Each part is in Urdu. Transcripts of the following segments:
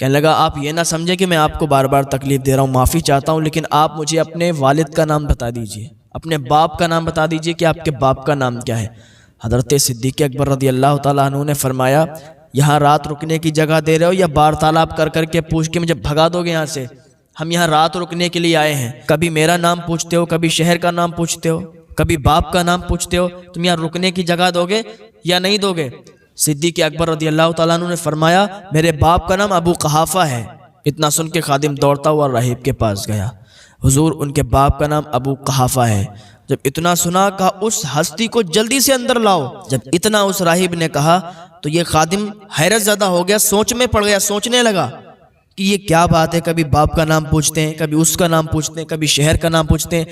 کہنے لگا آپ یہ نہ سمجھیں کہ میں آپ کو بار بار تکلیف دے رہا ہوں، معافی چاہتا ہوں، لیکن آپ مجھے اپنے والد کا نام بتا دیجئے، اپنے باپ کا نام بتا دیجئے کہ آپ کے باپ کا نام کیا ہے۔ حضرت صدیق اکبر رضی اللہ تعالیٰ عنہ نے فرمایا یہاں رات رکنے کی جگہ دے رہے ہو یا بار تالاب کر کر کے پوچھ کے مجھے بھگا دو گے یہاں سے؟ ہم یہاں رات رکنے کے لیے آئے ہیں، کبھی میرا نام پوچھتے ہو، کبھی شہر کا نام پوچھتے ہو، کبھی باپ کا نام پوچھتے ہو، تم یہاں رکنے کی جگہ دو گے یا نہیں دو گے؟ صدیق اکبر رضی اللہ تعالیٰ عنہ نے فرمایا میرے باپ کا نام ابو قحافہ ہے۔ اتنا سن کے خادم دوڑتا ہوا راہب کے پاس گیا، حضور ان کے باپ کا نام ابو قحافہ ہے۔ جب اتنا سنا کہا اس ہستی کو جلدی سے اندر لاؤ۔ جب اتنا اس راہب نے کہا تو یہ خادم حیرت زدہ ہو گیا، سوچ میں پڑ گیا، سوچنے لگا کہ یہ کیا بات ہے، کبھی باپ کا نام پوچھتے ہیں، کبھی اس کا نام پوچھتے ہیں، کبھی شہر کا نام پوچھتے ہیں،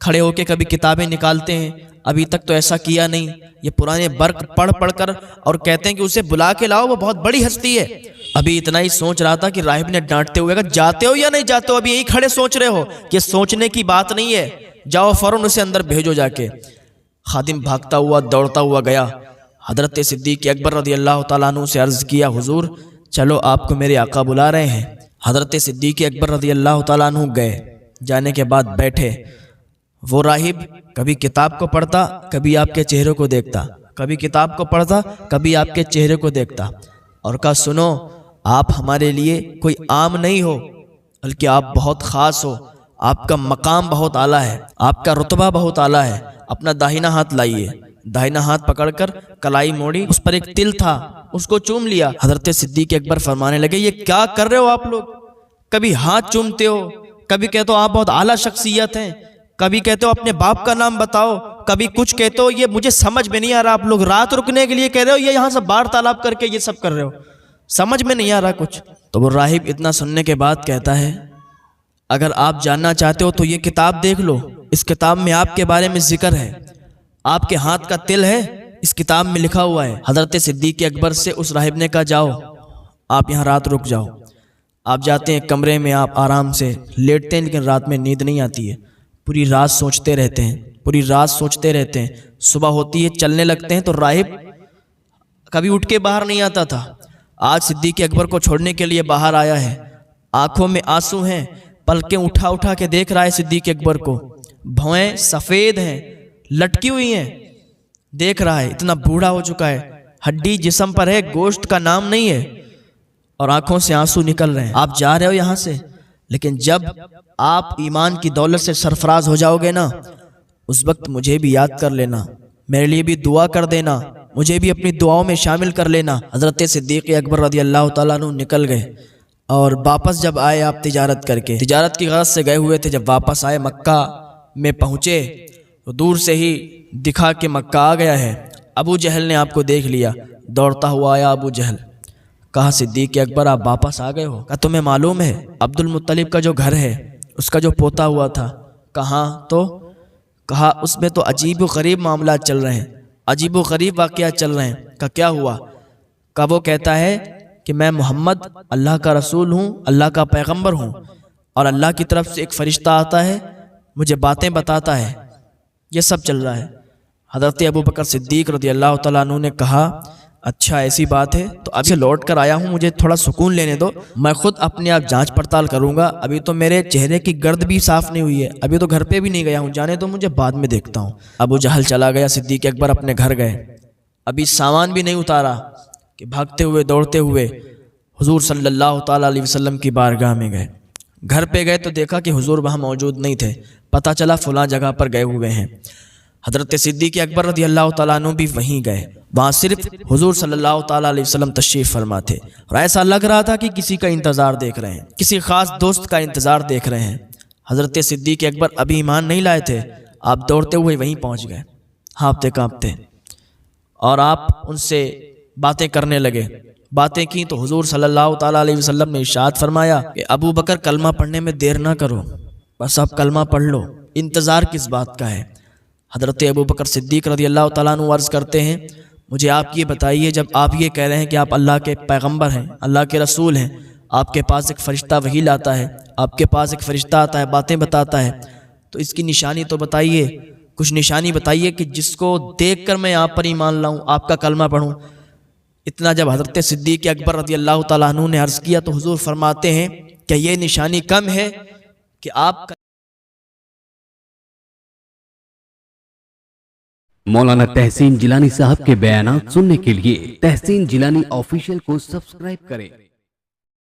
کھڑے ہو کے کبھی کتابیں نکالتے ہیں، ابھی تک تو ایسا کیا نہیں، یہ پرانے برق پڑھ پڑھ کر اور کہتے ہیں کہ اسے بلا کے لاؤ، وہ بہت بڑی ہستی ہے۔ ابھی اتنا ہی سوچ رہا تھا کہ راہب نے ڈانٹتے ہوئے کہا جاتے ہو یا نہیں جاتے ہو؟ ابھی یہی کھڑے سوچ رہے ہو؟ یہ سوچنے کی بات نہیں ہے، جاؤ فوراً اسے اندر بھیجو جا کے۔ خادم بھاگتا ہوا دوڑتا ہوا گیا، حضرت صدیق اکبر رضی اللہ تعالیٰ عنہ سے عرض کیا حضور چلو آپ کو میرے آقا بلا رہے ہیں۔ حضرت صدیق اکبر رضی اللہ تعالیٰ عنہ گئے، جانے کے بعد بیٹھے۔ وہ راہب کبھی کتاب کو پڑھتا، کبھی آپ کے چہرے کو دیکھتا، کبھی کتاب کو پڑھتا، کبھی آپ کے چہرے کو دیکھتا، اور کہا سنو آپ ہمارے لیے کوئی عام نہیں ہو، بلکہ آپ بہت خاص ہو، آپ کا مقام بہت اعلیٰ ہے، آپ کا رتبہ بہت اعلیٰ ہے۔ اپنا داہنا ہاتھ لائیے۔ داہنا ہاتھ پکڑ کر کلائی موڑی، اس پر ایک تل تھا، اس کو چوم لیا۔ حضرت صدیق اکبر فرمانے لگے یہ کیا کر رہے ہو آپ لوگ؟ کبھی ہاتھ چومتے ہو، کبھی کہتے ہو آپ بہت اعلیٰ شخصیت ہیں، کبھی کہتے ہو اپنے باپ کا نام بتاؤ، کبھی کچھ کہتے ہو۔ یہ مجھے سمجھ میں نہیں آ رہا، آپ لوگ رات رکنے کے لیے کہہ رہے ہو یا یہاں سے بار تالاب کر کے یہ سب کر رہے ہو؟ سمجھ میں نہیں آ رہا کچھ۔ تو وہ راہب اتنا سننے کے بعد کہتا ہے اگر آپ جاننا چاہتے ہو تو یہ کتاب دیکھ لو، اس کتاب میں آپ کے بارے میں ذکر ہے، آپ کے ہاتھ کا تل ہے، اس کتاب میں لکھا ہوا ہے۔ حضرت صدیق اکبر سے اس راہب نے کہا جاؤ آپ یہاں رات رک جاؤ۔ آپ جاتے ہیں کمرے میں، آپ آرام سے لیٹتے ہیں، لیکن رات میں نیند نہیں آتی ہے، پوری رات سوچتے رہتے ہیں، پوری رات سوچتے رہتے ہیں۔ صبح ہوتی ہے چلنے لگتے ہیں تو راہب کبھی اٹھ کے باہر نہیں آتا تھا، آج صدیق اکبر کو چھوڑنے کے لیے باہر آیا ہے، آنکھوں میں آنسو ہیں، پلکیں اٹھا اٹھا کے دیکھ رہا ہے صدیق اکبر کو، بھویں سفید ہیں، لٹکی ہوئی ہیں، دیکھ رہا ہے، اتنا بوڑھا ہو چکا ہے، ہڈی جسم پر ہے، گوشت کا نام نہیں ہے، اور آنکھوں سے آنسو نکل رہے ہیں۔ آپ جا رہے ہو یہاں سے، لیکن جب آپ ایمان کی دولت سے سرفراز ہو جاؤ گے نا، اس وقت مجھے بھی یاد کر لینا، میرے لیے بھی دعا کر دینا، مجھے بھی اپنی دعاؤں میں شامل کر لینا۔ حضرت صدیق اکبر رضی اللہ تعالیٰ عنہ نکل گئے، اور واپس جب آئے آپ تجارت کر کے، تجارت کی غرض سے گئے ہوئے تھے، جب واپس آئے مکہ میں پہنچے تو دور سے ہی دکھا کہ مکہ آ گیا ہے۔ ابو جہل نے آپ کو دیکھ لیا، دوڑتا ہوا آیا ابو جہل، کہا صدیق اکبر آپ واپس آ گئے ہو؟ کہا تمہیں معلوم ہے عبد المطلب کا جو گھر ہے اس کا جو پوتا ہوا تھا؟ کہاں؟ تو کہا اس میں تو عجیب و غریب معاملات چل رہے ہیں، عجیب و غریب واقعات چل رہے ہیں۔ کہا کیا ہوا؟ کہا وہ کہتا ہے کہ میں محمد اللہ کا رسول ہوں، اللہ کا پیغمبر ہوں، اور اللہ کی طرف سے ایک فرشتہ آتا ہے مجھے باتیں بتاتا ہے، یہ سب چل رہا ہے۔ حضرت ابو بکر صدیق رضی اللہ تعالیٰ عنہ نے کہا اچھا ایسی بات ہے تو اب سے لوٹ کر آیا ہوں، مجھے تھوڑا سکون لینے دو، میں خود اپنے آپ جانچ پڑتال کروں گا، ابھی تو میرے چہرے کی گرد بھی صاف نہیں ہوئی ہے، ابھی تو گھر پہ بھی نہیں گیا ہوں، جانے دو مجھے، بعد میں دیکھتا ہوں۔ ابو جہل چلا گیا، صدیق اکبر اپنے گھر گئے، ابھی سامان بھی نہیں اتارا کہ بھاگتے ہوئے دوڑتے ہوئے حضور صلی اللہ تعالیٰ علیہ وسلم کی بارگاہ میں گئے۔ گھر پہ گئے تو دیکھا کہ حضور وہاں موجود نہیں تھے، پتہ چلا فلاں جگہ پر گئے ہوئے ہیں۔ حضرت صدیق اکبر رضی اللہ تعالیٰ عنہ بھی وہیں گئے، وہاں صرف حضور صلی اللہ تعالیٰ علیہ وسلم تشریف فرما تھے، اور ایسا لگ رہا تھا کہ کسی کا انتظار دیکھ رہے ہیں، کسی خاص دوست کا انتظار دیکھ رہے ہیں۔ حضرت صدیق اکبر ابھی ایمان نہیں لائے تھے، آپ دوڑتے ہوئے وہیں پہنچ گئے، ہانپتے کانپتے، اور آپ ان سے باتیں کرنے لگے۔ باتیں کی تو حضور صلی اللہ تعالیٰ علیہ وسلم نے ارشاد فرمایا کہ ابو بکر کلمہ پڑھنے میں دیر نہ کرو، بس آپ کلمہ پڑھ لو، انتظار کس بات کا ہے؟ حضرت ابو بکر صدیق رضی اللہ تعالیٰ عنہ عرض کرتے ہیں مجھے آپ یہ بتائیے، جب آپ یہ کہہ رہے ہیں کہ آپ اللہ کے پیغمبر ہیں، اللہ کے رسول ہیں، آپ کے پاس ایک فرشتہ وحی لاتا ہے، آپ کے پاس ایک فرشتہ آتا ہے، باتیں بتاتا ہے، تو اس کی نشانی تو بتائیے، کچھ نشانی بتائیے کہ جس کو دیکھ کر میں آپ پر ایمان لاؤں، آپ کا کلمہ پڑھوں۔ اتنا جب حضرت صدیق اکبر رضی اللہ تعالیٰ عنہ نے عرض کیا تو حضور فرماتے ہیں کہ یہ نشانی کم ہے کہ آپ مولانا تحسین جیلانی صاحب کے بیانات سننے کے لیے تحسین جیلانی آفیشیل کو سبسکرائب کریں۔